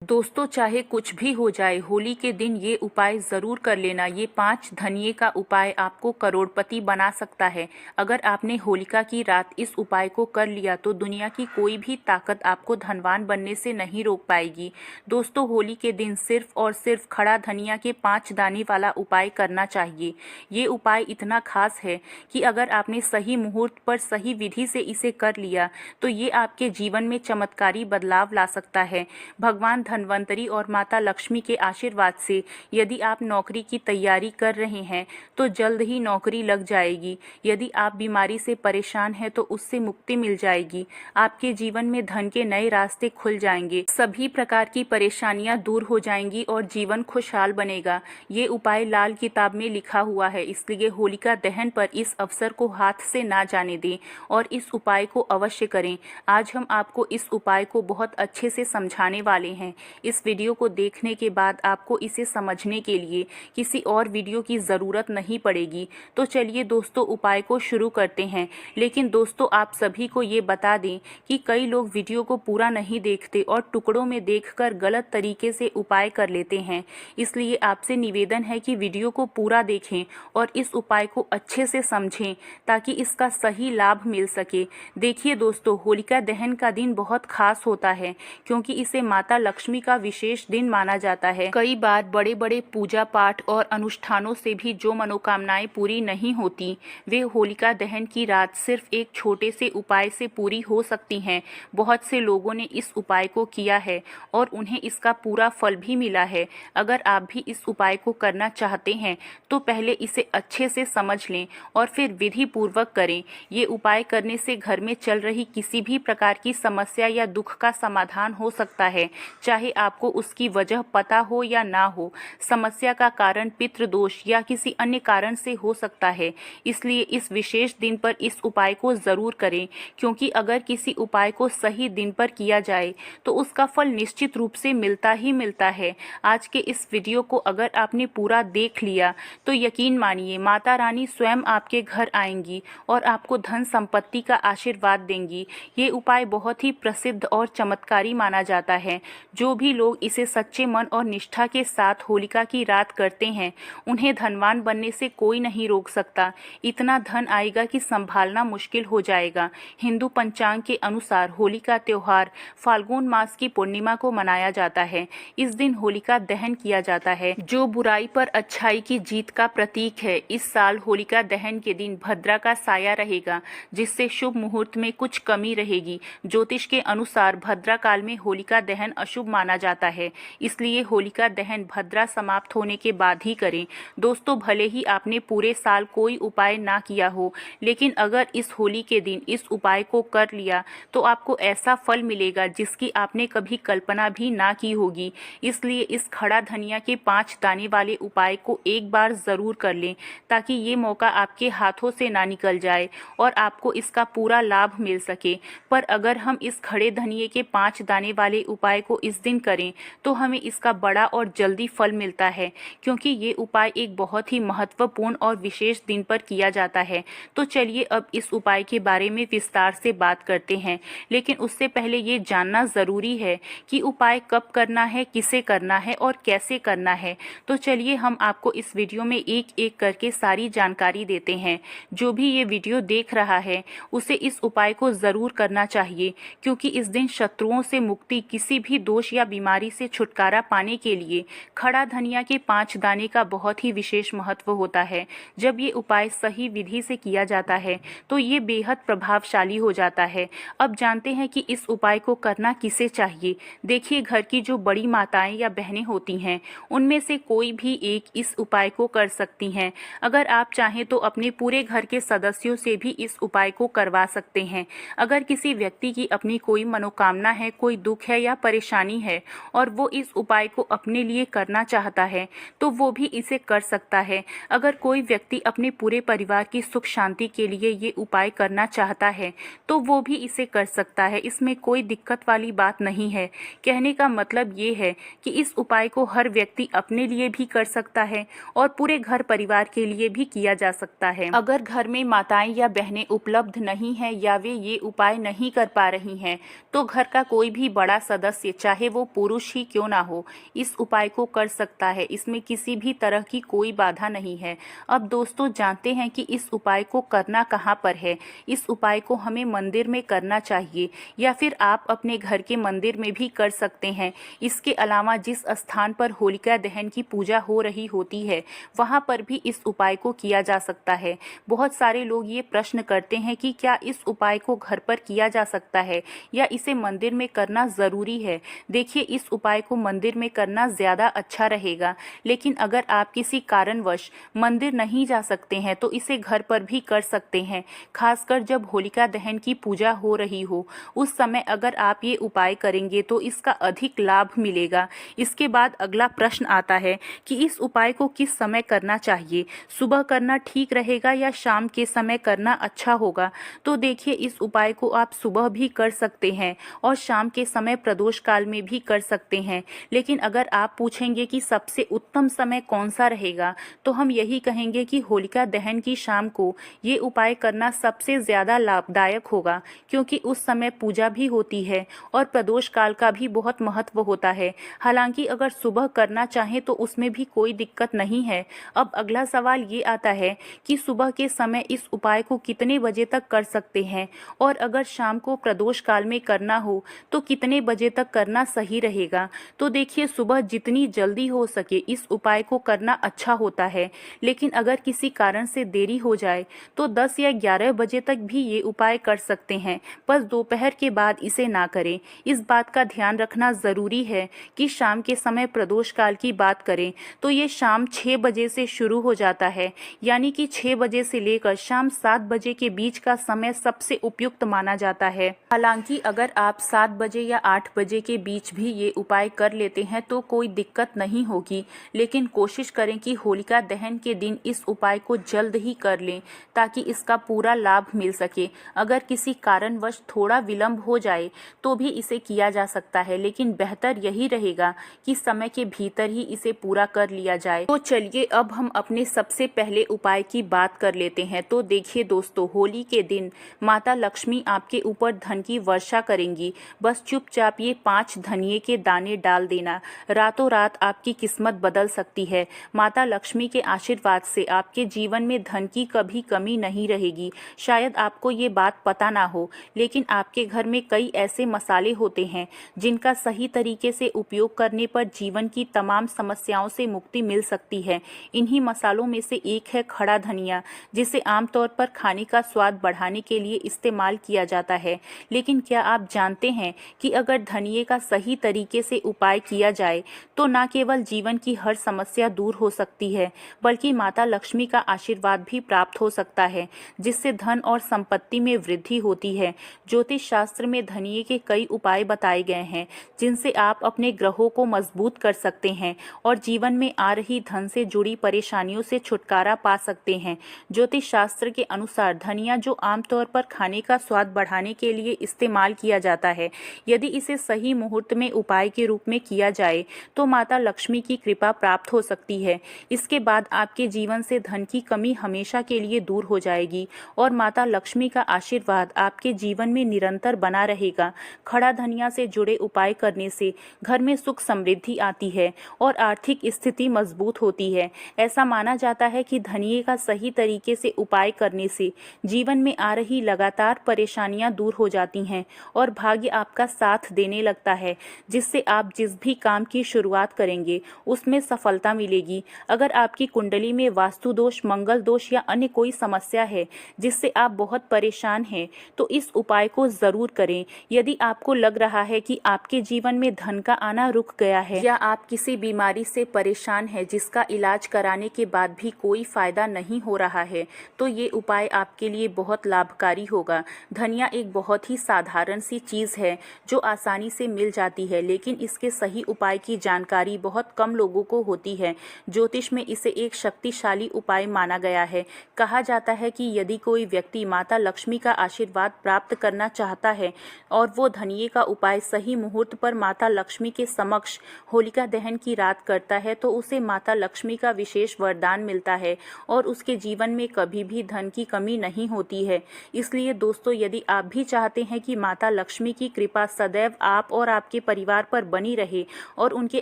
दोस्तों, चाहे कुछ भी हो जाए, होली के दिन ये उपाय ज़रूर कर लेना। ये 5 धनिये का उपाय आपको करोड़पति बना सकता है। अगर आपने होलिका की रात इस उपाय को कर लिया तो दुनिया की कोई भी ताकत आपको धनवान बनने से नहीं रोक पाएगी। दोस्तों, होली के दिन सिर्फ और सिर्फ खड़ा धनिया के 5 दाने वाला उपाय करना चाहिए। ये उपाय इतना खास है कि अगर आपने सही मुहूर्त पर सही विधि से इसे कर लिया तो ये आपके जीवन में चमत्कारी बदलाव ला सकता है। भगवान धन्वंतरी और माता लक्ष्मी के आशीर्वाद से यदि आप नौकरी की तैयारी कर रहे हैं तो जल्द ही नौकरी लग जाएगी। यदि आप बीमारी से परेशान हैं तो उससे मुक्ति मिल जाएगी। आपके जीवन में धन के नए रास्ते खुल जाएंगे। सभी प्रकार की परेशानियां दूर हो जाएंगी और जीवन खुशहाल बनेगा। ये उपाय लाल किताब में लिखा हुआ है, इसलिए होलिका दहन पर इस अवसर को हाथ से ना जाने दें और इस उपाय को अवश्य करें। आज हम आपको इस उपाय को बहुत अच्छे से समझाने वाले हैं। इस वीडियो को देखने के बाद आपको इसे समझने के लिए किसी और वीडियो की ज़रूरत नहीं पड़ेगी। तो चलिए दोस्तों, उपाय को शुरू करते हैं। लेकिन दोस्तों, आप सभी को ये बता दें कि कई लोग वीडियो को पूरा नहीं देखते और टुकड़ों में देखकर गलत तरीके से उपाय कर लेते हैं। इसलिए आपसे निवेदन है कि वीडियो को पूरा देखें और इस उपाय को अच्छे से समझें ताकि इसका सही लाभ मिल सके। देखिए दोस्तों, होलिका दहन का दिन बहुत खास होता है क्योंकि इसे माता लक्ष्मी का विशेष दिन माना जाता है। कई बार बड़े बड़े पूजा पाठ और अनुष्ठानों से भी जो मनोकामनाएं पूरी नहीं होती, वे होलिका दहन की रात सिर्फ एक छोटे से उपाय से पूरी हो सकती हैं। बहुत से लोगों ने इस उपाय को किया है और उन्हें इसका पूरा फल भी मिला है। अगर आप भी इस उपाय को करना चाहते हैं तो पहले इसे अच्छे से समझ लें और फिर विधि पूर्वक करें। ये उपाय करने से घर में चल रही किसी भी प्रकार की समस्या या दुख का समाधान हो सकता है, चाहे आपको उसकी वजह पता हो या ना हो। समस्या का कारण पितृदोष या किसी अन्य कारण से हो सकता है। इसलिए इस विशेष दिन पर इस उपाय को ज़रूर करें, क्योंकि अगर किसी उपाय को सही दिन पर किया जाए तो उसका फल निश्चित रूप से मिलता ही मिलता है। आज के इस वीडियो को अगर आपने पूरा देख लिया तो यकीन मानिए, माता रानी स्वयं आपके घर आएंगी और आपको धन संपत्ति का आशीर्वाद देंगी। ये उपाय बहुत ही प्रसिद्ध और चमत्कारी माना जाता है। जो भी लोग इसे सच्चे मन और निष्ठा के साथ होलिका की रात करते हैं, उन्हें धनवान बनने से कोई नहीं रोक सकता। इतना धन आएगा कि संभालना मुश्किल हो जाएगा। हिंदू पंचांग के अनुसार होली का त्योहार फाल्गुन मास की पूर्णिमा को मनाया जाता है। इस दिन होलिका दहन किया जाता है, जो बुराई पर अच्छाई की जीत का प्रतीक है। इस साल होलिका दहन के दिन भद्रा का साया रहेगा, जिससे शुभ मुहूर्त में कुछ कमी रहेगी। ज्योतिष के अनुसार भद्रा काल में होलिका दहन अशुभ माना जाता है, इसलिए होलिका दहन भद्रा समाप्त होने के बाद ही करें। दोस्तों, भले ही आपने पूरे साल कोई उपाय ना किया हो, लेकिन अगर इस होली के दिन इस उपाय को कर लिया तो आपको ऐसा फल मिलेगा जिसकी आपने कभी कल्पना भी ना की होगी। इसलिए इस खड़ा धनिया के 5 दाने वाले उपाय को एक बार ज़रूर कर लें, ताकि ये मौका आपके हाथों से ना निकल जाए और आपको इसका पूरा लाभ मिल सके। पर अगर हम इस खड़े धनिये के 5 दाने वाले उपाय को इस दिन करें तो हमें इसका बड़ा और जल्दी फल मिलता है, क्योंकि ये उपाय एक बहुत ही महत्वपूर्ण और विशेष दिन पर किया जाता है। तो चलिए अब इस उपाय के बारे में विस्तार से बात करते हैं, लेकिन उससे पहले ये जानना ज़रूरी है कि उपाय कब करना है, किसे करना है और कैसे करना है। तो चलिए हम आपको इस वीडियो में एक एक करके सारी जानकारी देते हैं। जो भी ये वीडियो देख रहा है उसे इस उपाय को ज़रूर करना चाहिए, क्योंकि इस दिन शत्रुओं से मुक्ति, किसी भी दोष या बीमारी से छुटकारा पाने के लिए खड़ा धनिया के 5 दाने का बहुत ही विशेष महत्व होता है। जब ये उपाय सही विधि से किया जाता है तो ये बेहद प्रभावशाली हो जाता है। अब जानते हैं कि इस उपाय को करना किसे चाहिए। देखिए, घर की जो बड़ी माताएं या बहनें होती हैं, उनमें से कोई भी एक इस उपाय को कर सकती हैं। अगर आप चाहें तो अपने पूरे घर के सदस्यों से भी इस उपाय को करवा सकते हैं। अगर किसी व्यक्ति की अपनी कोई मनोकामना है, कोई दुख है या परेशानी है और वो इस उपाय को अपने लिए करना चाहता है तो वो भी इसे कर सकता है। अगर कोई व्यक्ति अपने पूरे परिवार की सुख शांति के लिए ये उपाय करना चाहता है तो वो भी इसे कर सकता है। इसमें कोई दिक्कत वाली बात नहीं है। कहने का मतलब ये है कि इस उपाय को हर व्यक्ति अपने लिए भी कर सकता है और पूरे घर परिवार के लिए भी किया जा सकता है। अगर घर में माताएं या बहनें उपलब्ध नहीं है या वे ये उपाय नहीं कर पा रही हैं तो घर का कोई भी बड़ा सदस्य, चाहे वो पुरुष ही क्यों ना हो, इस उपाय को कर सकता है। इसमें किसी भी तरह की कोई बाधा नहीं है। अब दोस्तों जानते हैं कि इस उपाय को करना कहाँ पर है। इस उपाय को हमें मंदिर में करना चाहिए या फिर आप अपने घर के मंदिर में भी कर सकते हैं। इसके अलावा जिस स्थान पर होलिका दहन की पूजा हो रही होती है वहाँ पर भी इस उपाय को किया जा सकता है। बहुत सारे लोग ये प्रश्न करते हैं कि क्या इस उपाय को घर पर किया जा सकता है या इसे मंदिर में करना ज़रूरी है। देखिए, इस उपाय को मंदिर में करना ज़्यादा अच्छा रहेगा, लेकिन अगर आप किसी कारणवश मंदिर नहीं जा सकते हैं तो इसे घर पर भी कर सकते हैं। खासकर जब होलिका दहन की पूजा हो रही हो उस समय अगर आप ये उपाय करेंगे तो इसका अधिक लाभ मिलेगा। इसके बाद अगला प्रश्न आता है कि इस उपाय को किस समय करना चाहिए। सुबह करना ठीक रहेगा या शाम के समय करना अच्छा होगा। तो देखिए, इस उपाय को आप सुबह भी कर सकते हैं और शाम के समय प्रदोष काल में भी कर सकते हैं। लेकिन अगर आप पूछेंगे कि सबसे उत्तम समय कौन सा रहेगा तो हम यही कहेंगे कि होलिका दहन की शाम को ये उपाय करना सबसे ज़्यादा लाभदायक होगा, क्योंकि उस समय पूजा भी होती है और प्रदोष काल का भी बहुत महत्व होता है। हालांकि अगर सुबह करना चाहें तो उसमें भी कोई दिक्कत नहीं है। अब अगला सवाल ये आता है कि सुबह के समय इस उपाय को कितने बजे तक कर सकते हैं और अगर शाम को प्रदोष काल में करना हो तो कितने बजे तक करना सही रहेगा। तो देखिए, सुबह जितनी जल्दी हो सके इस उपाय को करना अच्छा होता है, लेकिन अगर किसी कारण से देरी हो जाए तो 10 या 11 बजे तक भी ये उपाय कर सकते हैं, बस दोपहर के बाद इसे ना करें। इस बात का ध्यान रखना ज़रूरी है कि शाम के समय प्रदोष काल की बात करें तो ये शाम 6 बजे से शुरू हो जाता है, यानी कि 6 बजे से लेकर शाम 7 बजे के बीच का समय सबसे उपयुक्त माना जाता है। हालांकि अगर आप 7 बजे या 8 बजे के बीच भी ये उपाय कर लेते हैं तो कोई दिक्कत नहीं होगी, लेकिन कोशिश करें कि होलिका दहन के दिन इस उपाय को जल्द ही कर लें ताकि इसका पूरा लाभ मिल सके। अगर किसी कारणवश थोड़ा विलंब हो जाए तो भी इसे किया जा सकता है, लेकिन बेहतर यही रहेगा कि समय के भीतर ही इसे पूरा कर लिया जाए। तो चलिए अब हम अपने सबसे पहले उपाय की बात कर लेते हैं। तो देखिए दोस्तों, होली के दिन माता लक्ष्मी आपके ऊपर धन की वर्षा करेंगी। बस चुपचाप ये 5 धनिये के दाने डाल देना, रातों रात आपकी किस्मत बदल सकती है। माता लक्ष्मी के आशीर्वाद से आपके जीवन में धन की कभी कमी नहीं रहेगी। शायद आपको ये बात पता ना हो, लेकिन आपके घर में कई ऐसे मसाले होते हैं जिनका सही तरीके से उपयोग करने पर जीवन की तमाम समस्याओं से मुक्ति मिल सकती है। इन्हीं मसालों में से एक है खड़ा धनिया, जिसे आमतौर पर खाने का स्वाद बढ़ाने के लिए इस्तेमाल किया जाता है। लेकिन क्या आप जानते हैं कि अगर धनिये का सही तरीके से उपाय किया जाए तो न केवल जीवन की हर समस्या दूर हो सकती है, बल्कि माता लक्ष्मी का आशीर्वाद भी प्राप्त हो सकता है, जिससे धन और संपत्ति में वृद्धि होती है। ज्योतिष शास्त्र में धनिये के कई उपाय बताए गए हैं जिनसे आप अपने ग्रहों को मजबूत कर सकते हैं और जीवन में आ रही धन से जुड़ी परेशानियों से छुटकारा पा सकते हैं। ज्योतिष शास्त्र के अनुसार धनिया, जो आमतौर पर खाने का स्वाद बढ़ाने के लिए इस्तेमाल किया जाता है, यदि इसे सही मुहूर्त में उपाय के रूप में किया जाए तो माता लक्ष्मी की कृपा प्राप्त हो सकती है। इसके बाद आपके जीवन से धन की कमी हमेशा के लिए दूर हो जाएगी और माता लक्ष्मी का आशीर्वाद आपके जीवन में निरंतर बना रहेगा। खड़ा धनिया से जुड़े उपाय करने से घर में सुख समृद्धि आती है और आर्थिक स्थिति मजबूत होती है। ऐसा माना जाता है कि धनिये का सही तरीके से उपाय करने से जीवन में आ रही लगातार परेशानियां दूर हो जाती हैं और भाग्य आपका साथ देने लगता है, जिससे आप जिस भी काम की शुरुआत करेंगे उसमें सफलता मिलेगी। अगर आपकी कुंडली में वास्तु दोष, मंगल दोष या अन्य कोई समस्या है जिससे आप बहुत परेशान हैं तो इस उपाय को जरूर करें। यदि आपको लग रहा है कि आपके जीवन में धन का आना रुक गया है या आप किसी बीमारी से परेशान हैं जिसका इलाज कराने के बाद भी कोई फायदा नहीं हो रहा है, तो ये उपाय आपके लिए बहुत लाभकारी होगा। धनिया एक बहुत ही साधारण सी चीज़ है जो आसानी से मिल जाती है, लेकिन इसके सही उपाय की जानकारी बहुत कम लोगों को होती है। ज्योतिष में इसे एक शक्तिशाली उपाय माना गया है। कहा जाता है कि यदि कोई व्यक्ति माता लक्ष्मी का आशीर्वाद प्राप्त करना चाहता है और वो धनिये का उपाय सही मुहूर्त पर माता लक्ष्मी के समक्ष होलिका दहन की रात करता है तो उसे माता लक्ष्मी का विशेष वरदान मिलता है और उसके जीवन में कभी भी धन की कमी नहीं होती है। इसलिए दोस्तों, यदि आप भी चाहते हैं कि माता लक्ष्मी की कृपा सदैव आप और आपके परिवार पर बनी रहे और उनके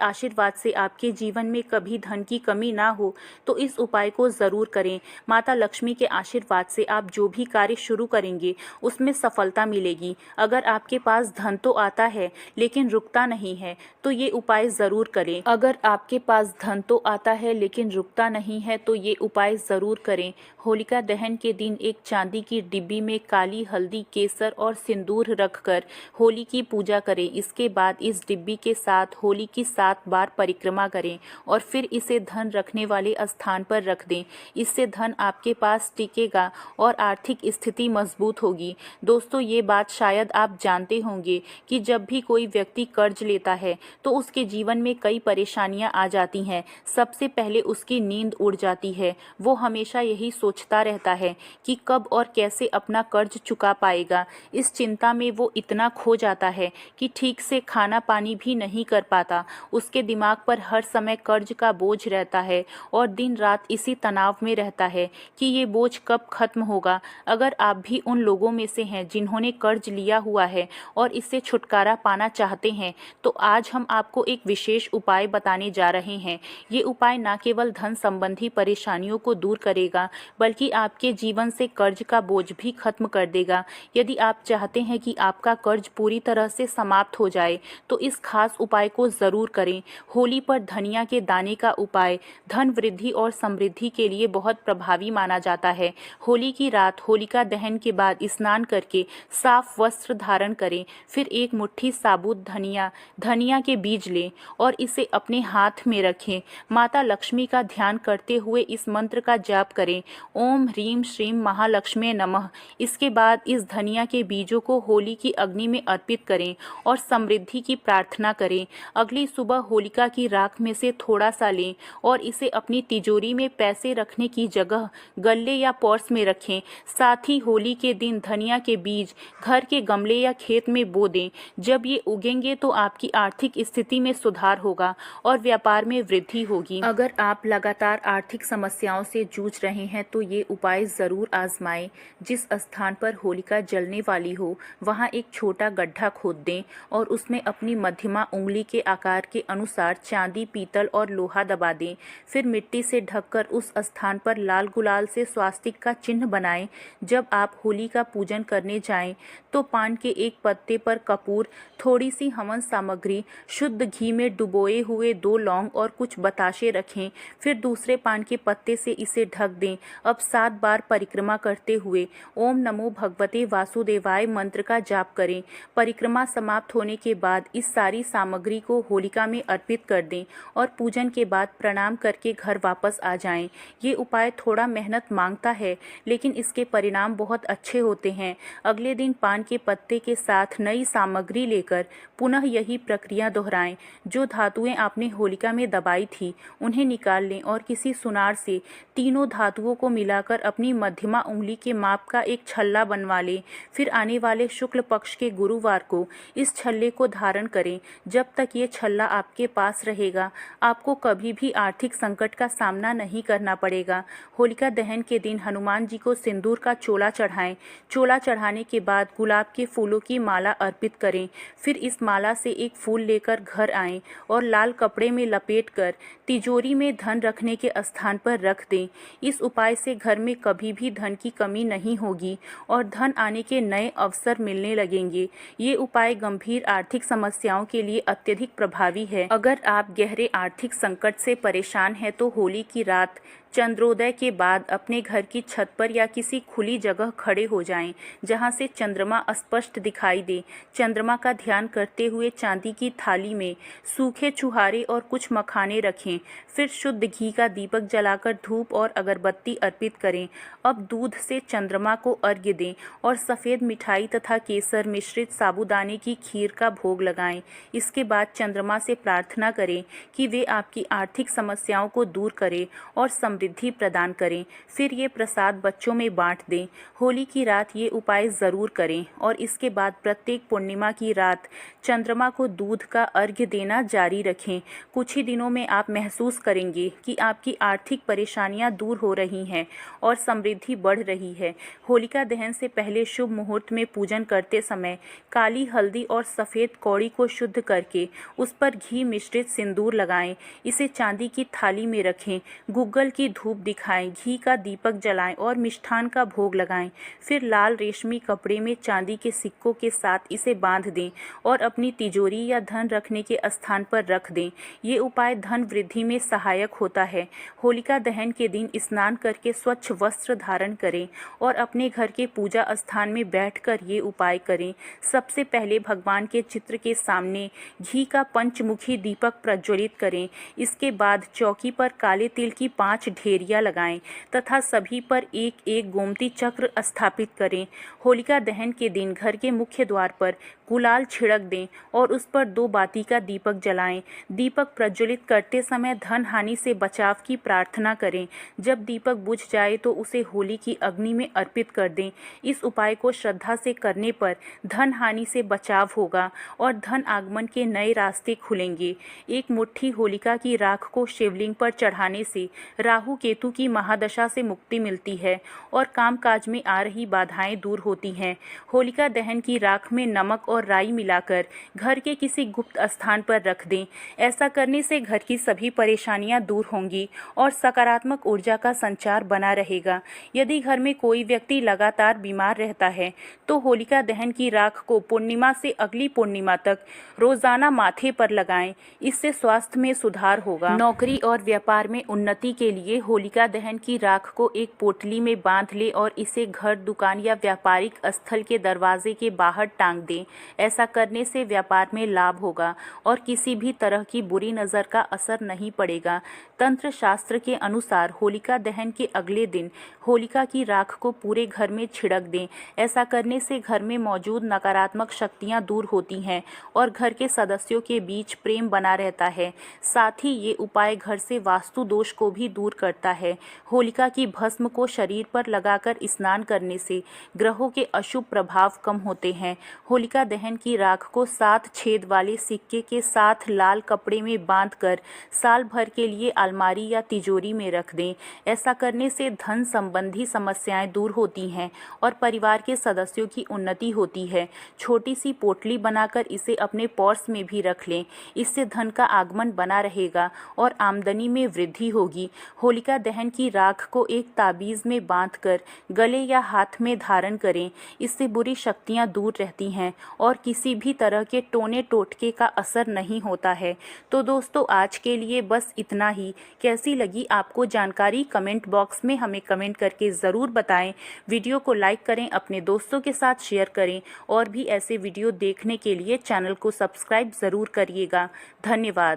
आशीर्वाद से आपके जीवन में कभी धन की कमी ना हो, तो इस उपाय को ज़रूर करें। माता लक्ष्मी के आशीर्वाद से आप जो भी कार्य शुरू करेंगे उसमें सफलता मिलेगी। अगर आपके पास धन तो आता है लेकिन रुकता नहीं है तो ये उपाय ज़रूर करें। अगर आपके पास धन तो आता है लेकिन रुकता नहीं है तो ये उपाय ज़रूर करें। होलिका दहन के दिन एक चांदी की डिब्बी में काली हल्दी, केसर और सिंदूर रखकर होली की पूजा करें। इसके बाद इस डिब्बी के साथ होली की 7 बार परिक्रमा करें और फिर इसे धन रखने वाले स्थान पर रख दें। इससे धन आपके पास टिकेगा और आर्थिक स्थिति मजबूत होगी। दोस्तों, ये बात शायद आप जानते होंगे कि जब भी कोई व्यक्ति कर्ज लेता है तो उसके जीवन में कई परेशानियां आ जाती हैं। सबसे पहले उसकी नींद उड़ जाती है। वो हमेशा यही सोचता रहता है कि कब और कैसे अपना कर्ज चुका पाएगा। इस चिंता में वो इतना खो जाता है कि ठीक से खाना पानी भी नहीं कर पाता। उसके दिमाग पर हर समय कर्ज का बोझ रहता है और दिन रात इसी तनाव में रहता है कि ये बोझ कब खत्म होगा। अगर आप भी उन लोगों में से हैं जिन्होंने कर्ज लिया हुआ है और इससे छुटकारा पाना चाहते हैं, तो आज हम आपको एक विशेष उपाय बताने जा रहे हैं। ये उपाय न केवल धन संबंधी परेशानियों को दूर करेगा बल्कि आपके जीवन से कर्ज का बोझ भी खत्म कर देगा। यदि आप चाहते हैं कि आपका कर्ज पूरी तरह से समाप्त हो जाए तो इस खास उपाय को ज़रूर करें। होली पर धनिया के दाने का उपाय धन वृद्धि और समृद्धि के लिए बहुत प्रभावी माना जाता है। होली की रात होलिका दहन के बाद स्नान करके साफ वस्त्र धारण करें। फिर एक मुट्ठी साबुत धनिया के बीज लें और इसे अपने हाथ में रखें। माता लक्ष्मी का ध्यान करते हुए इस मंत्र का जाप करें, ओम ह्रीम श्रीम महालक्ष्मी नमः। इसके बाद इस धनिया के बीजों को होली की अग्नि में अर्पित करें और समृद्धि की प्रार्थना करें। अगली सुबह होलिका की राख में से थोड़ा सा लें और इसे अपनी तिजोरी में पैसे रखने की जगह गल्ले या पर्स में रखें। साथ ही होली के दिन धनिया के बीज घर के गमले या खेत में बो दें। जब ये उगेंगे तो आपकी आर्थिक स्थिति में सुधार होगा और व्यापार में वृद्धि होगी। अगर आप लगातार आर्थिक समस्याओं से जूझ रहे हैं तो ये उपाय ज़रूर आजमाएं। जिस स्थान पर होलिका जलने वाली हो वहाँ एक छोटा गड्ढा खोद दें और उसमें अपनी मध्यमा उंगली के आकार के अनुसार चांदी, पीतल और लोहा दबा दें। फिर मिट्टी से ढककर उस स्थान पर लाल गुलाल से स्वास्तिक का चिन्ह बनाएं। जब आप होली का पूजन करने जाएं तो पान के एक पत्ते पर कपूर, थोड़ी सी हवन सामग्री, शुद्ध घी में डुबोए हुए 2 लौंग और कुछ बताशे रखें। फिर दूसरे पान के पत्ते से इसे ढक दें। अब 7 बार परिक्रमा करते हुए ओम नमो भगवते वासुदेवाय मंत्र का जाप करें। परिक्रमा समाप्त होने के बाद इस सारी सामग्री को होलिका में अर्पित कर दें और पूजन के बाद प्रणाम करके घर वापस आ जाएं। ये उपाय थोड़ा मेहनत मांगता है लेकिन इसके परिणाम बहुत अच्छे होते हैं। अगले दिन पान के पत्ते के साथ नई सामग्री लेकर पुनः यही प्रक्रिया दोहराएं। जो धातुएं आपने होलिका में दबाई थी उन्हें निकाल लें और किसी सुनार से तीनों धातुओं को मिलाकर अपनी मध्यमा उंगली के माप का एक छल्ला बनवा लें। फिर आने वाले शुक्ल पक्ष के गुरुवार को इस छल्ले को धारण करें। जब तक ये छल्ला आपके पास रहेगा आपको कभी भी आर्थिक संकट का सामना नहीं करना पड़ेगा। होलिका दहन के दिन हनुमान जी को सिंदूर का चोला चढ़ाएं। चोला चढ़ाने के बाद गुलाब के फूलों की माला अर्पित करें। फिर इस माला से एक फूल लेकर घर आएं और लाल कपड़े में लपेटकर तिजोरी में धन रखने के स्थान पर रख दें। इस उपाय से घर में कभी भी धन की कमी नहीं होगी और धन आने के नए अवसर मिलने लगेंगे। ये उपाय गंभीर आर्थिक समस्याओं के लिए अत्यधिक प्रभावी है। अगर आप गहरे आर्थिक संकट से परेशान हैं तो होली की रात चंद्रोदय के बाद अपने घर की छत पर या किसी खुली जगह खड़े हो जाएं, जहां से चंद्रमा स्पष्ट दिखाई दे। चंद्रमा का ध्यान करते हुए चांदी की थाली में सूखे छुहारे और कुछ मखाने रखें। फिर शुद्ध घी का दीपक जलाकर धूप और अगरबत्ती अर्पित करें। अब दूध से चंद्रमा को अर्घ्य दें और सफ़ेद मिठाई तथा केसर मिश्रित साबूदाने की खीर का भोग लगाएं। इसके बाद चंद्रमा से प्रार्थना करें कि वे आपकी आर्थिक समस्याओं को दूर करें और समृद्धि समृद्धि प्रदान करें। फिर ये प्रसाद बच्चों में बांट दें। होली की रात ये उपाय ज़रूर करें और इसके बाद प्रत्येक पूर्णिमा की रात चंद्रमा को दूध का अर्घ्य देना जारी रखें। कुछ ही दिनों में आप महसूस करेंगे कि आपकी आर्थिक परेशानियां दूर हो रही हैं और समृद्धि बढ़ रही है। होलिका दहन से पहले शुभ मुहूर्त में पूजन करते समय काली हल्दी और सफ़ेद कौड़ी को शुद्ध करके उस पर घी मिश्रित सिंदूर लगाएं। इसे चांदी की थाली में रखें। गुग्गल की धूप दिखाएं, घी का दीपक जलाएं और मिष्ठान का भोग लगाएं। फिर लाल रेशमी कपड़े में चांदी के सिक्कों के साथ इसे बांध दें और अपनी तिजोरी या धन रखने के स्थान पर रख दें। ये उपाय धन वृद्धि में सहायक होता है। होलिका दहन के दिन स्नान करके स्वच्छ वस्त्र धारण करें और अपने घर के पूजा स्थान में बैठकर ये उपाय करें। सबसे पहले भगवान के चित्र के सामने घी का पंचमुखी दीपक प्रज्वलित करें। इसके बाद चौकी पर काले तिल की 5 ढेरियां लगाएं तथा सभी पर एक एक गोमती चक्र स्थापित करें। होलिका दहन के दिन घर के मुख्य द्वार पर गुलाल छिड़क दें और उस पर 2 बाती का दीपक जलाएं। दीपक प्रज्वलित करते समय धन हानि से बचाव की प्रार्थना करें। जब दीपक बुझ जाए तो उसे होली की अग्नि में अर्पित कर दें। इस उपाय को श्रद्धा से करने पर धन हानि से बचाव होगा और धन आगमन के नए रास्ते खुलेंगे। एक मुट्ठी होलिका की राख को शिवलिंग पर चढ़ाने से राहु केतु की महादशा से मुक्ति मिलती है और कामकाज में आ रही बाधाएं दूर होती हैं। होलिका दहन की राख में नमक और राई मिलाकर घर के किसी गुप्त स्थान पर रख दें। ऐसा करने से घर की सभी परेशानियां दूर होंगी और सकारात्मक ऊर्जा का संचार बना रहेगा। यदि घर में कोई व्यक्ति लगातार बीमार रहता है तो होलिका दहन की राख को पूर्णिमा से अगली पूर्णिमा तक रोजाना माथे पर लगाएं। इससे स्वास्थ्य में सुधार होगा। नौकरी और व्यापार में उन्नति के लिए होलिका दहन की राख को एक पोटली में बांध ले और इसे घर, दुकान या व्यापारिक स्थल के दरवाजे के बाहर टांग दें। ऐसा करने से व्यापार में लाभ होगा और किसी भी तरह की बुरी नज़र का असर नहीं पड़ेगा। तंत्र शास्त्र के अनुसार होलिका दहन के अगले दिन होलिका की राख को पूरे घर में छिड़क दें। ऐसा करने से घर में मौजूद नकारात्मक शक्तियां दूर होती हैं और घर के सदस्यों के बीच प्रेम बना रहता है। साथ ही ये उपाय घर से वास्तु दोष को भी दूर करता है। होलिका की भस्म को शरीर पर लगाकर स्नान करने से ग्रहों के अशुभ प्रभाव कम होते हैं। होलिका दहन की राख को 7 छेद वाले सिक्के के साथ लाल कपड़े में बांधकर साल भर के लिए अलमारी या तिजोरी में रख दें। ऐसा करने से धन संबंधी समस्याएं दूर होती हैं और परिवार के सदस्यों की उन्नति होती है। छोटी सी पोटली बनाकर इसे अपने पर्स में भी रख लें। इससे धन का आगमन बना रहेगा और आमदनी में वृद्धि होगी। होलिका दहन की राख को एक ताबीज में बांधकर गले या हाथ में धारण करें। इससे बुरी शक्तियां दूर रहती हैं और किसी भी तरह के टोने टोटके का असर नहीं होता है। तो दोस्तों, आज के लिए बस इतना ही। कैसी लगी आपको जानकारी कमेंट बॉक्स में हमें कमेंट करके ज़रूर बताएं। वीडियो को लाइक करें, अपने दोस्तों के साथ शेयर करें और भी ऐसे वीडियो देखने के लिए चैनल को सब्सक्राइब ज़रूर करिएगा। धन्यवाद।